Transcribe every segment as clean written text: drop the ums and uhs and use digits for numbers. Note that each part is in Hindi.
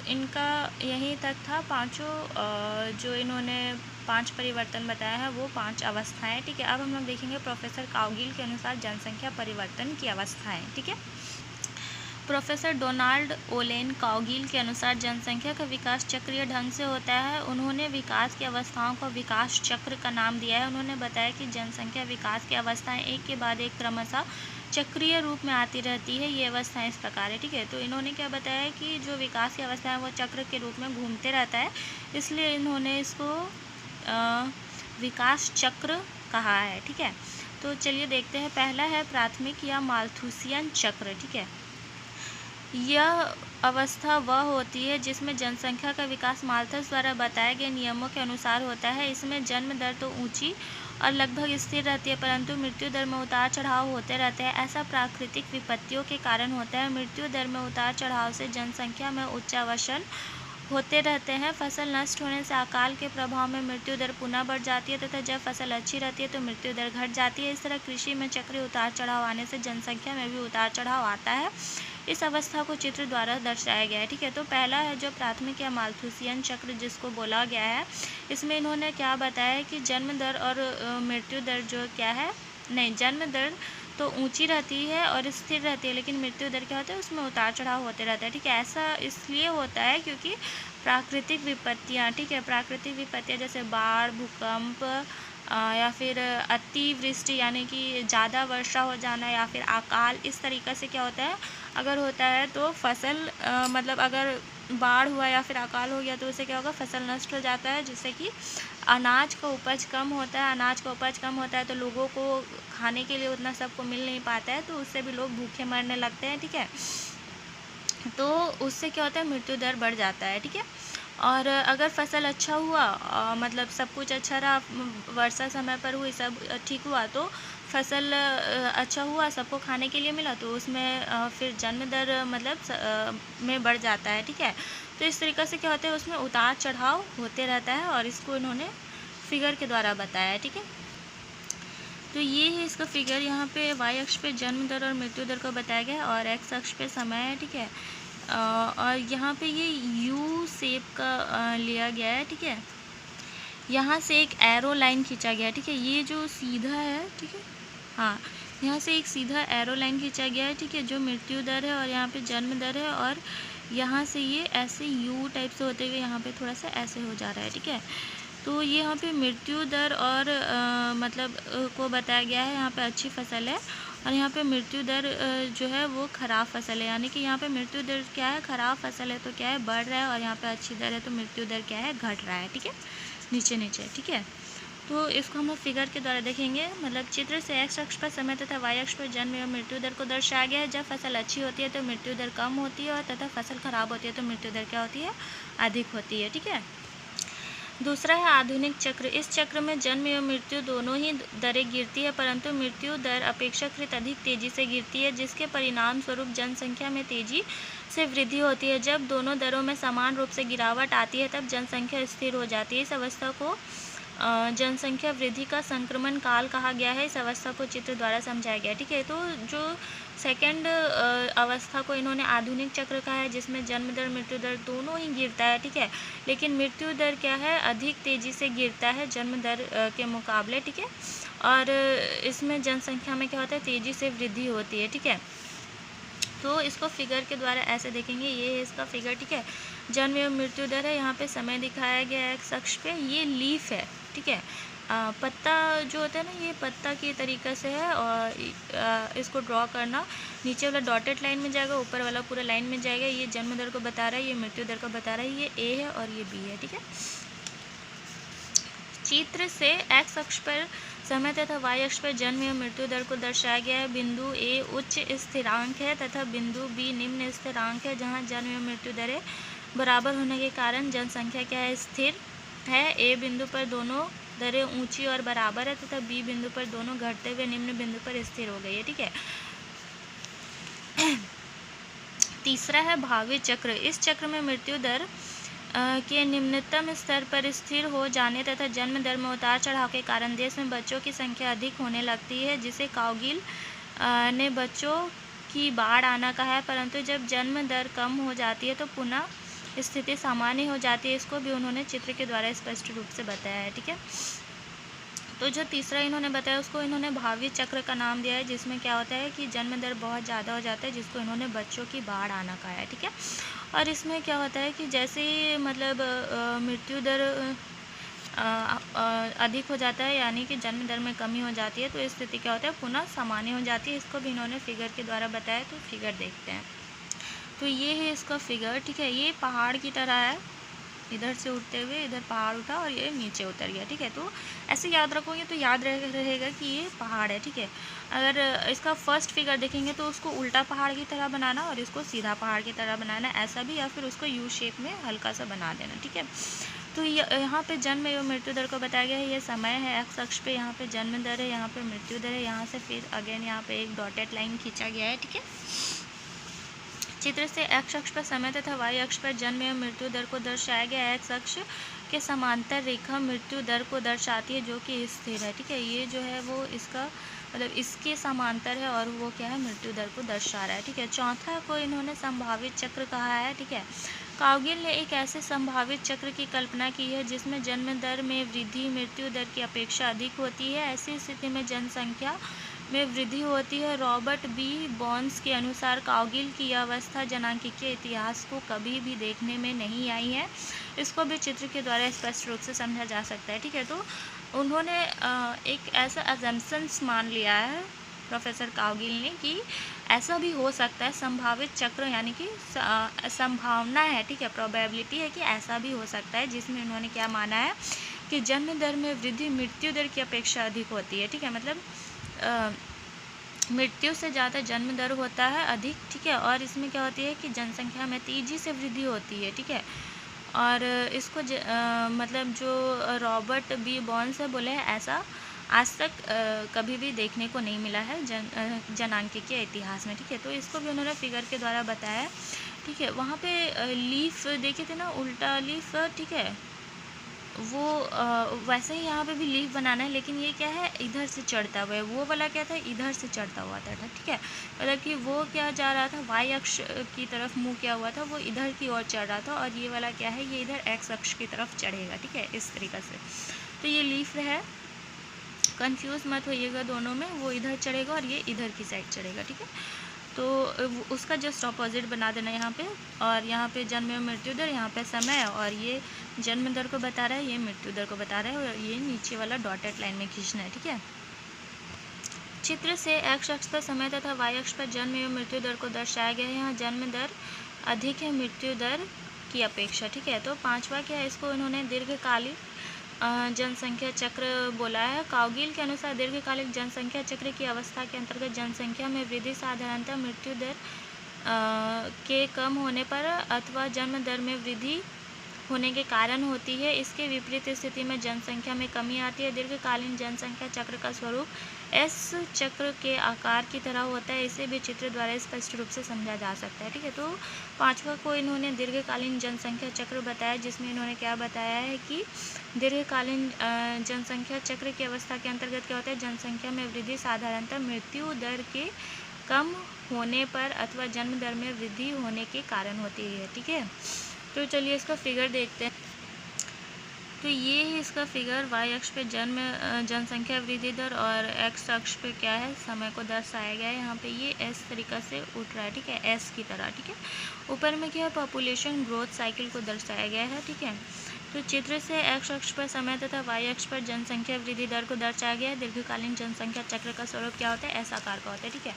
इनका यहीं तक था। पांचों जो इन्होंने 5 परिवर्तन बताया है वो 5 अवस्थाएं। ठीक है, अब हम लोग देखेंगे प्रोफेसर काउगिल के अनुसार जनसंख्या परिवर्तन की अवस्थाएं। ठीक है, प्रोफेसर डोनाल्ड ओलेन काउगिल के अनुसार जनसंख्या का विकास चक्रीय ढंग से होता है। उन्होंने विकास की अवस्थाओं को विकास चक्र का नाम दिया है। उन्होंने बताया कि जनसंख्या विकास की अवस्थाएं एक के बाद एक क्रमशः चक्रीय रूप में आती रहती है। ये अवस्थाएं इस प्रकार है। ठीक है, तो इन्होंने क्या बताया कि जो विकास की अवस्था है वो चक्र के रूप में घूमते रहता है, इसलिए इन्होंने इसको विकास चक्र कहा है। ठीक है, तो चलिए देखते हैं। पहला है प्राथमिक या माल्थुसियन चक्र। ठीक है, यह अवस्था वह होती है जिसमें जनसंख्या का विकास माल्थस द्वारा बताए गए नियमों के अनुसार होता है। इसमें जन्म दर तो ऊंची और लगभग स्थिर रहती है, परंतु मृत्यु दर में उतार चढ़ाव होते रहते हैं। ऐसा प्राकृतिक विपत्तियों के कारण होता है। मृत्यु दर में उतार चढ़ाव से जनसंख्या में उच्चावसन होते रहते हैं। फसल नष्ट होने से अकाल के प्रभाव में मृत्यु दर पुनः बढ़ जाती है तथा जब फसल अच्छी रहती है तो मृत्यु दर घट जाती है। इस तरह कृषि में चक्रीय उतार चढ़ाव आने से जनसंख्या में भी उतार चढ़ाव आता है। इस अवस्था को चित्र द्वारा दर्शाया गया है। ठीक है, तो पहला है जो प्राथमिक या माल्थुसियन चक्र जिसको बोला गया है, इसमें इन्होंने क्या बताया कि जन्म दर और मृत्यु दर जो क्या है, नहीं, जन्म दर तो ऊंची रहती है और स्थिर रहती है, लेकिन मृत्यु दर क्या होता है, उसमें उतार चढ़ाव होते रहता है। ठीक है, ऐसा इसलिए होता है क्योंकि प्राकृतिक विपत्तियाँ, ठीक है, प्राकृतिक विपत्तियाँ जैसे बाढ़, भूकंप या फिर अतिवृष्टि यानी कि ज़्यादा वर्षा हो जाना या फिर अकाल, इस तरीक़े से क्या होता है, अगर होता है तो फसल मतलब अगर बाढ़ हुआ या फिर अकाल हो गया तो उससे क्या होगा, फसल नष्ट हो जाता है, जिससे कि अनाज का उपज कम होता है। अनाज का उपज कम होता है तो लोगों को खाने के लिए उतना सबको मिल नहीं पाता है, तो उससे भी लोग भूखे मरने लगते हैं। ठीक है, तो उससे क्या होता है, मृत्यु दर बढ़ जाता है। ठीक है, और अगर फसल अच्छा हुआ मतलब सब कुछ अच्छा रहा, वर्षा समय पर हुई, सब ठीक हुआ, तो फसल अच्छा हुआ, सबको खाने के लिए मिला, तो उसमें फिर जन्म दर मतलब में बढ़ जाता है। ठीक है, तो इस तरीक़े से क्या होता है, उसमें उतार चढ़ाव होते रहता है और इसको इन्होंने फिगर के द्वारा बताया है। ठीक है, तो ये है इसका फिगर। यहाँ पे वाई अक्ष पे जन्म दर और मृत्यु दर को बताया गया है और एक्स अक्ष पे समय है। ठीक है, और यहाँ पे ये यू शेप का लिया गया है। ठीक है, यहाँ से एक एरो लाइन खींचा गया है। ठीक है, ये जो सीधा है, ठीक है, हाँ, यहाँ से एक सीधा एरो लाइन खींचा गया है। ठीक है, जो मृत्यु दर है और यहाँ पे जन्म दर है, और यहाँ से ये ऐसे यू टाइप से होते हुए यहाँ पे थोड़ा सा ऐसे हो जा रहा है। ठीक है, तो ये यहाँ पे मृत्यु दर और मतलब को बताया गया है। यहाँ पे अच्छी फसल है और यहाँ पे मृत्यु दर जो है वो ख़राब फसल है, यानी कि यहाँ पे मृत्यु दर क्या है, ख़राब फसल है तो क्या है, बढ़ रहा है, और यहाँ पे अच्छी दर है तो मृत्यु दर क्या है, घट रहा है। ठीक है, नीचे नीचे। ठीक है, तो इसको हम लोग फिगर के द्वारा देखेंगे। मतलब चित्र से एक्स अक्ष पर समय तथा वाई अक्ष पर जन्म एवं मृत्यु दर को दर्शाया गया है। जब फसल अच्छी होती है तो मृत्यु दर कम होती है और तथा फसल खराब होती है तो मृत्यु दर क्या होती है, अधिक होती है। ठीक है, दूसरा है आधुनिक चक्र। इस चक्र में जन्म एवं मृत्यु दोनों ही दरें गिरती है, परंतु मृत्यु दर अपेक्षाकृत अधिक तेजी से गिरती है, जिसके परिणाम स्वरूप जनसंख्या में तेजी से वृद्धि होती है। जब दोनों दरों में समान रूप से गिरावट आती है तब जनसंख्या स्थिर हो जाती है। इस अवस्था को जनसंख्या वृद्धि का संक्रमण काल कहा गया है। इस अवस्था को चित्र द्वारा समझाया गया है। ठीक है, तो जो सेकंड अवस्था को इन्होंने आधुनिक चक्र कहा है, जिसमें जन्म दर मृत्यु दर दोनों ही गिरता है। ठीक है, लेकिन मृत्यु दर क्या है, अधिक तेज़ी से गिरता है जन्म दर के मुकाबले। ठीक है, और इसमें जनसंख्या में क्या होता है, तेज़ी से वृद्धि होती है। ठीक है, तो इसको फिगर के द्वारा ऐसे देखेंगे। ये है इसका फिगर। ठीक है, जन्म एवं मृत्यु दर है, यहाँ पे समय दिखाया गया है एक्स अक्ष पे। ये लीफ है। ठीक है, पत्ता जो होता है ना, ये पत्ता के तरीक़े से है, और इसको ड्रॉ करना, नीचे वाला डॉटेड लाइन में जाएगा, ऊपर वाला पूरा लाइन में जाएगा। ये जन्म दर को बता रहा है, ये मृत्यु दर को बता रहा है, ये ए है और ये बी है। ठीक है, चित्र से एक्स अक्ष पर समय तथा वाई अक्ष पर जन्म एवं मृत्यु दर को दर्शाया गया है। बिंदु ए उच्च स्थिरांक है तथा बिंदु बी निम्न स्थिरांक है, जहाँ जन्म एवं मृत्यु दरें बराबर होने के कारण जनसंख्या क्या है, स्थिर है। ए बिंदु पर दोनों दरें ऊंची और बराबर है तथा बी बिंदु पर दोनों घटते हुए निम्न बिंदु पर स्थिर हो गई है। ठीक है, तीसरा है भावी चक्र। इस चक्र में मृत्यु दर के निम्नतम स्तर पर स्थिर हो जाने तथा जन्म दर में उतार चढ़ाव के कारण देश में बच्चों की संख्या अधिक होने लगती है, जिसे काउगिल ने बच्चों की बाढ़ आना कहा है। परंतु जब जन्म दर कम हो जाती है तो पुनः स्थिति सामान्य हो जाती है, इसको भी उन्होंने चित्र के द्वारा स्पष्ट रूप से बताया है। ठीक है, तो जो तीसरा इन्होंने बताया उसको इन्होंने भावी चक्र का नाम दिया है, जिसमें क्या होता है कि जन्म दर बहुत ज़्यादा हो जाता है, जिसको इन्होंने बच्चों की बाढ़ आना कहा है। ठीक है, और इसमें क्या होता है कि जैसे ही मतलब मृत्यु दर अधिक हो जाता है, यानी कि जन्म दर में कमी हो जाती है, तो स्थिति क्या होता है, पुनः सामान्य हो जाती है। इसको भी इन्होंने फिगर के द्वारा बताया, तो फिगर देखते हैं। तो ये है इसका फिगर। ठीक है, ये पहाड़ की तरह है, इधर से उठते हुए इधर पहाड़ उठा और ये नीचे उतर गया। ठीक है, तो ऐसे याद रखोगे तो याद रहेगा कि ये पहाड़ है। ठीक है, अगर इसका फर्स्ट फिगर देखेंगे तो उसको उल्टा पहाड़ की तरह बनाना और इसको सीधा पहाड़ की तरह बनाना, ऐसा भी, या फिर उसको यू शेप में हल्का सा बना देना। ठीक है, तो यहाँ पे जन्म एवं मृत्यु दर को बताया गया है। ये समय है एक्स अक्ष पे, यहाँ पे जन्म दर है, यहाँ पे मृत्यु दर है, यहाँ से फिर अगेन यहाँ पे एक डॉटेड लाइन खींचा गया है। ठीक है, चित्र से एक्स अक्ष पर समय तथा वाई अक्ष पर जन्म एवं मृत्यु दर को दर्शाया गया। एक्स अक्ष के समांतर रेखा मृत्यु दर को दर्शाती है, जो कि स्थिर है। ठीक है, ये जो है वो इसका मतलब इसके समांतर है और वो क्या है, मृत्यु दर को दर्शा रहा है। ठीक है, चौथा को इन्होंने संभावित चक्र कहा है। ठीक है, काउगिल ने एक ऐसे संभावित चक्र की कल्पना की है जिसमें जन्म दर में वृद्धि मृत्यु दर की अपेक्षा अधिक होती है। ऐसी स्थिति में जनसंख्या में वृद्धि होती है। रॉबर्ट बी बॉन्स के अनुसार काउगिल की यह अवस्था जनांकीय इतिहास को कभी भी देखने में नहीं आई है। इसको भी चित्र के द्वारा स्पष्ट रूप से समझा जा सकता है। ठीक है, तो उन्होंने एक ऐसा अजम्पशंस मान लिया है प्रोफेसर काउगिल ने कि ऐसा भी हो सकता है, संभावित चक्र यानी कि संभावना है। ठीक है, प्रोबेबिलिटी है कि ऐसा भी हो सकता है, जिसमें उन्होंने क्या माना है कि जन्म दर में वृद्धि मृत्यु दर की अपेक्षा अधिक होती है। ठीक है, मतलब मृत्यु से ज़्यादा जन्म दर होता है अधिक। ठीक है, और इसमें क्या होती है कि जनसंख्या में तेज़ी से वृद्धि होती है। ठीक है, और इसको मतलब जो रॉबर्ट बी बॉन्स है बोले हैं ऐसा आज तक कभी भी देखने को नहीं मिला है जनांकीय इतिहास में। ठीक है, तो इसको भी उन्होंने फिगर के द्वारा बताया। ठीक है, वहाँ पे लीफ देखे थे ना, उल्टा लीफ। ठीक है, वो वैसे ही यहाँ पे भी लीफ बनाना है, लेकिन ये क्या है, इधर से चढ़ता हुआ है। वो वाला क्या था, इधर से चढ़ता हुआ था। ठीक है, मतलब कि वो क्या जा रहा था, वाई अक्ष की तरफ मुंह किया हुआ था, वो इधर की ओर चढ़ रहा था, और ये वाला क्या है, ये इधर एक्स अक्ष की तरफ चढ़ेगा। ठीक है, इस तरीक़े से। तो ये लीफ है, कंफ्यूज मत होइएगा दोनों में, वो इधर चढ़ेगा और ये इधर की साइड चढ़ेगा। ठीक है, तो उसका जस्ट ऑपोजिट बना देना यहाँ पे, और यहाँ पे जन्म एवं मृत्यु दर, यहाँ पे समय, और ये जन्म दर को बता रहा है, ये मृत्यु दर को बता रहा है, और ये नीचे वाला डॉटेड लाइन में खींचना है। ठीक है, चित्र से एक्स अक्ष पर समय तथा वाई अक्ष पर जन्म एवं मृत्यु दर को दर्शाया गया है। यहाँ जन्म दर अधिक है मृत्यु दर की अपेक्षा। ठीक है, तो पांचवा क्या है, इसको इन्होंने दीर्घकालिक जनसंख्या चक्र बोला है। काउगिल के अनुसार दीर्घकालिक जनसंख्या चक्र की अवस्था के अंतर्गत जनसंख्या में वृद्धि साधारणतः मृत्यु दर के कम होने पर अथवा जन्म दर में वृद्धि होने के कारण होती है। इसके विपरीत स्थिति में जनसंख्या में कमी आती है। दीर्घकालीन जनसंख्या चक्र का स्वरूप एस चक्र के आकार की तरह होता है। इसे भी चित्र द्वारा स्पष्ट रूप से समझा जा सकता है। ठीक है, तो पांचवा को इन्होंने दीर्घकालीन जनसंख्या चक्र बताया, जिसमें इन्होंने क्या बताया है कि दीर्घकालीन जनसंख्या चक्र की अवस्था के अंतर्गत क्या होता है, जनसंख्या में वृद्धि साधारणतः मृत्यु दर के कम होने पर अथवा जन्म दर में वृद्धि होने के कारण होती है। ठीक है, तो चलिए इसका फिगर देखते हैं। तो ये है इसका फिगर, वाई अक्ष पे जनसंख्या वृद्धि दर और एक्स अक्ष पे क्या है, समय को दर्शाया गया है। यहाँ पे ये एस तरीक़ा से उठ रहा है। ठीक है, एस की तरह। ठीक है, ऊपर में क्या है, पॉपुलेशन ग्रोथ साइकिल को दर्शाया गया है। ठीक है, तो चित्र से एक्स अक्ष पर समय तथा वाई अक्ष पर जनसंख्या वृद्धि दर को दर्शाया गया है। दीर्घकालीन जनसंख्या चक्र का स्वरूप क्या होता है, एस आकार का होता है। ठीक है,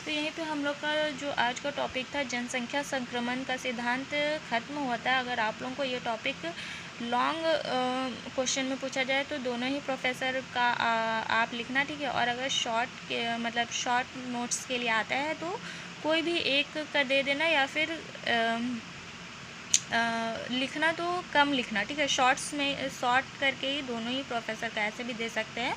तो यहीं पे हम लोग का जो आज का टॉपिक था जनसंख्या संक्रमण का सिद्धांत खत्म होता है। अगर आप लोगों को ये टॉपिक लॉन्ग क्वेश्चन में पूछा जाए तो दोनों ही प्रोफेसर का आप लिखना। ठीक है, और अगर मतलब शॉर्ट नोट्स के लिए आता है तो कोई भी एक का दे देना, या फिर लिखना तो कम लिखना। ठीक है, शॉर्ट्स में शॉर्ट करके ही दोनों ही प्रोफेसर का ऐसे भी दे सकते हैं,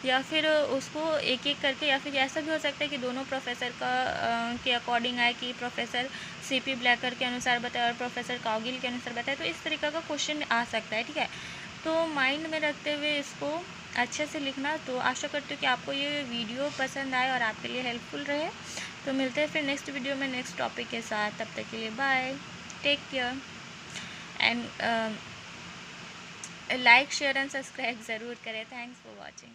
या फिर उसको एक एक करके, या फिर ऐसा भी हो सकता है कि दोनों प्रोफेसर का के अकॉर्डिंग आए कि प्रोफेसर सीपी ब्लैकर के अनुसार बताए और प्रोफेसर काउगिल के अनुसार बताए, तो इस तरीक़ा का क्वेश्चन आ सकता है। ठीक है, तो माइंड में रखते हुए इसको अच्छे से लिखना। तो आशा करती हूँ कि आपको ये वीडियो पसंद आए और आपके लिए हेल्पफुल रहे। तो मिलते हैं फिर नेक्स्ट वीडियो में नेक्स्ट टॉपिक के साथ। तब तक के लिए bye, take care. And like share and subscribe ज़रूर करें। Thanks for watching.